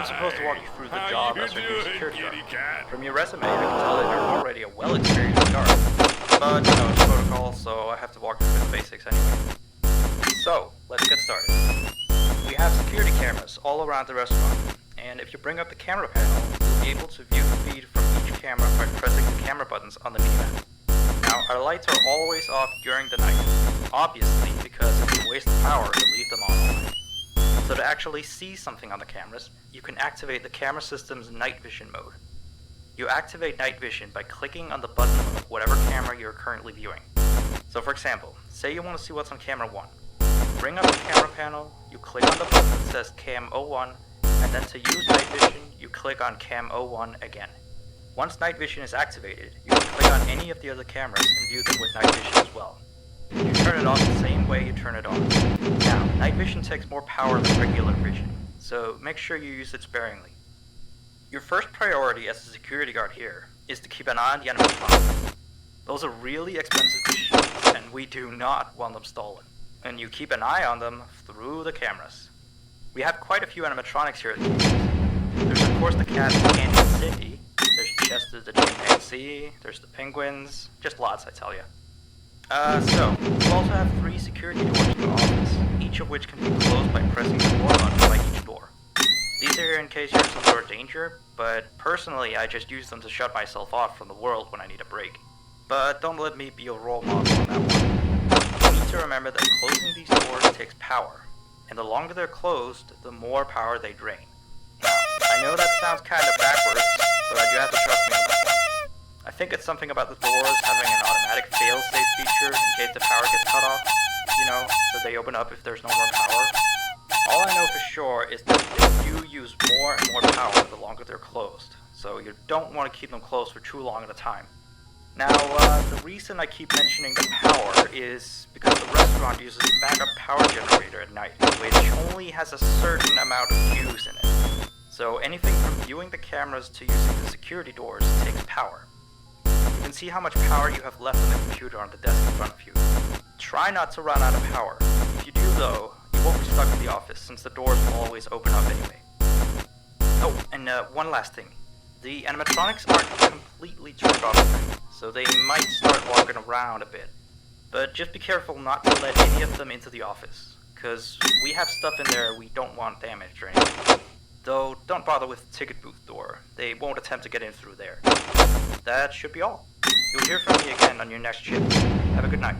I'm supposed to walk you through the job as your new security guard. From your resume, I can tell that you're already a well-experienced guard. But, you know, it's protocol, so I have to walk you through the basics anyway. So, let's get started. We have security cameras all around the restaurant, and if you bring up the camera panel, you'll be able to view the feed from each camera by pressing the camera buttons on the minimap. Now, our lights are always off during the night, obviously because it's a waste of power to leave them on all night. So to actually see something on the cameras, you can activate the camera system's night vision mode. You activate night vision by clicking on the button of whatever camera you're currently viewing. So for example, say you want to see what's on camera 1. Bring up the camera panel, you click on the button that says Cam 01, and then to use night vision, you click on Cam 01 again. Once night vision is activated, you can click on any of the other cameras and view them with night vision as well. You turn it off the same way you turn it on. Now, night vision takes more power than regular vision, so make sure you use it sparingly. Your first priority as a security guard here is to keep an eye on the animatronics. Those are really expensive machines, and we do not want them stolen. And you keep an eye on them through the cameras. We have quite a few animatronics here at the campus. There's of course the cats Candy and Cindy, there's Chester the chimpanzee, there's the penguins, just lots I tell ya. So, we also have 3 security doors to the office, each of which can be closed by pressing the door button by each door. These are here in case you're in some sort of danger, but personally I just use them to shut myself off from the world when I need a break. But don't let me be a role model on that one. You need to remember that closing these doors takes power, and the longer they're closed, the more power they drain. Now, I know that sounds kind of backwards, but you have to trust me on that one. I think it's something about the doors having an automatic fail-safe feature in case the power gets cut off, you know, so they open up if there's no more power. All I know for sure is that they do use more and more power the longer they're closed, so you don't want to keep them closed for too long at a time. Now, the reason I keep mentioning the power is because the restaurant uses a backup power generator at night, which only has a certain amount of fuse in it. So anything from viewing the cameras to using the security doors takes power. You can see how much power you have left on the computer on the desk in front of you. Try not to run out of power. If you do though, you won't be stuck in the office since the doors will always open up anyway. Oh, and one last thing. The animatronics aren't completely turned off at night, so they might start walking around a bit. But just be careful not to let any of them into the office, cause we have stuff in there we don't want damaged or anything. Though, don't bother with the ticket booth door. They won't attempt to get in through there. That should be all. You'll hear from me again on your next shift. Have a good night.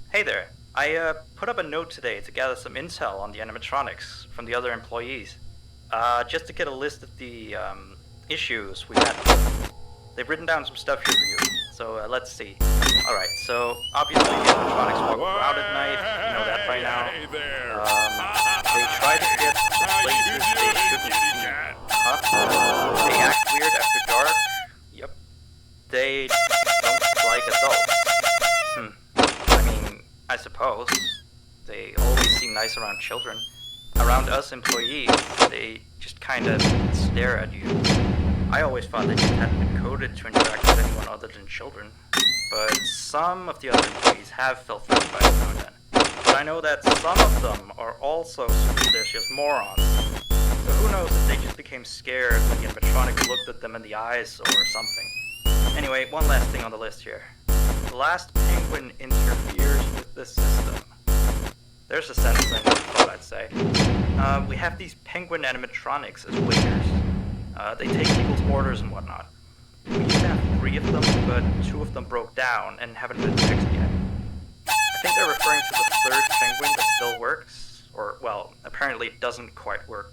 Hey there. I put up a note today to gather some intel on the animatronics from the other employees. Just to get a list of the issues we had. They've written down some stuff here for you. So let's see. Alright, so obviously the animatronics walk around at night. You know that by now. They try to get to places they shouldn't be. Huh? They act weird after dark. Yep. They don't like adults. I mean, I suppose. They always seem nice around children. Around us employees, they just kinda stare at you. I always thought they just hadn't been coded to interact with anyone other than children. But some of the other employees have felt threatened by it now and then. But I know that some of them are also superstitious morons. So who knows if they just became scared when the animatronic looked at them in the eyes or something. Anyway, one last thing on the list here. The last penguin interferes with the system. There's a sentence I never thought I'd say. We have these penguin animatronics as waiters. They take people's orders and whatnot. We used to have 3 of them, but 2 of them broke down and haven't been fixed yet. I think they're referring to the 3rd penguin that still works. Or, well, apparently it doesn't quite work